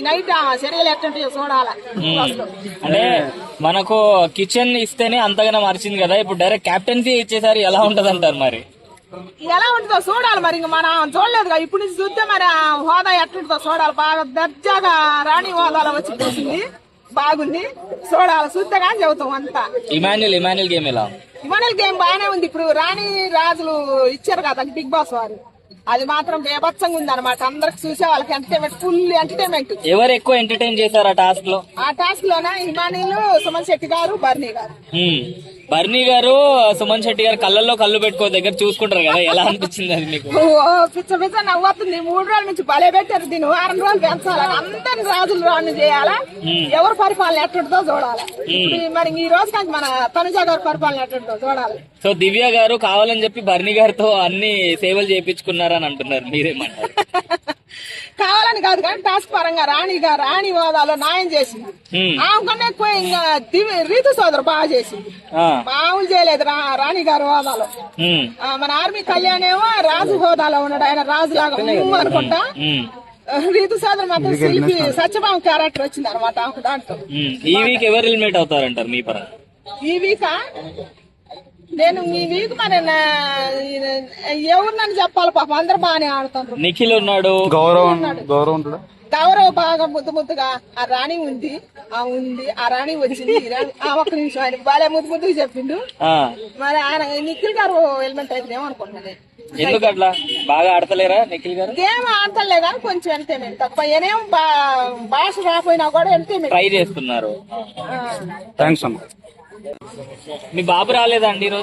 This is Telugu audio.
నైట్ చర్యలు ఎట్టుంటాయో చూడాలా. అంటే మనకు కిచెన్ ఇస్తేనే అంతగానో మార్చింది కదా, ఇప్పుడు డైరెక్ట్ కెప్టెన్సీ ఇచ్చేసారి ఎలా ఉంటది అంటారు మరి? ఎలా ఉంటుందో చూడాలి మరి. ఇంక మనం చూడలేదుగా, ఇప్పుడు నుంచి చూస్తే మరి ఆ హోదా ఎట్టుంటుందో చూడాలి. బాగా దర్జాగా రాణి హోదాలో వచ్చి కూర్చుంది, బాగుంది, చూడాలి. చూస్తే కానీ చెబుతాం అంతా. ఇమాన్యుల్ గేమ్ ఎలా? ఇమాన్యుల్ గేమ్ బాగానే ఉంది. ఇప్పుడు రాణి రాజులు ఇచ్చారు కదా బిగ్ బాస్ వారు, అది మాత్రం బేభత్సంగా ఉంది అనమాట. అందరికి చూసే వాళ్ళకి ఎంటర్టైన్మెంట్, ఫుల్ ఎంటర్టైన్మెంట్. ఎవరు ఎక్కువ ఎంటర్టైన్ చేశారు ఆ టాస్క్ లో? ఆ టాస్క్ లోన ఇమానీలు, సుమన్ శెట్టి గారు, బర్నీ గారు. బర్నీ గారు సుమన్ శెట్టి గారు కళ్ళల్లో కళ్ళు పెట్టుకో దగ్గర చూసుకుంటారు కదా, ఎలా అనిపించింది అది మీకు? పిచ్చ పిచ్చ నవ్వుతుంది. 3 రోజుల నుంచి భలే పెట్టారు. దీన్ని 4 రోజులు పెంచాలని అందరిని రాజులు రాణి చేయాలా, ఎవరు పరిపాలన ఎట్టుంటుందో చూడాలి. మరి ఈ రోజు కానీ మన తనుజ గారు పరిపాలన ఎట్టుంటుందో చూడాలి. సో దివ్య గారు కావాలని చెప్పి బర్నీ గారితో అన్ని సేవలు చేయించుకున్నారని అంటున్నారు, మీరేమంటారు? కావాలని కాదు కానీ టాస్క్ పరంగా రాణి హోదాలో న్యాయం చేసింది. ఆమె కన్నా ఎక్కువ ఇంకా రీతు సోదరు బాగా చేసింది, మామూలు చేయలేదు రాణి గారి హోదాలో. మన ఆర్మీ కళ్యాణ్ ఏమో రాజు హోదాలో ఉన్నాడు, ఆయన రాజు లాగా అనుకుంటా. రీతు సోదరు మాత్రం శిల్పి సత్యభామ క్యారెక్టర్ వచ్చింది అనమాట దాంట్లో. ఈ వీక్ ఎవరు ఎలిమినేట్ అవుతారంటారు మీ పరంగా? ఈ వీకా నేను ఈ వీక్ మరి ఎవరినని చెప్పాలి, పాపం అందరు బాగానే ఆడుతారు. నిఖిల్ ఉన్నాడు, గౌరవ్ బాగా ముద్దుగా. ఆ రాణి ఉంది, ఆ రాణి వచ్చింది. ఒక్క నిమిషం, ఆయన బాగా ముద్దుగా చెప్పిండు. మరి ఆయన నిఖిల్ గారు ఎలిమెంట్ అయితేనేమో అనుకుంటున్నాను. ఎందుకు అట్లా బాగా ఆడతలేరా నిఖిల్ గారు? గేమ్ ఆడతలే కానీ కొంచెం ఎంటర్టైన్మెంట్ తక్కువ. ఏనేం భాష రాకపోయినా కూడా ఎంటర్టైన్మెంట్ ట్రై చేస్తున్నారు. థ్యాంక్స్ అమ్మా. మీ బాబు రాలేదండి ఈరోజు?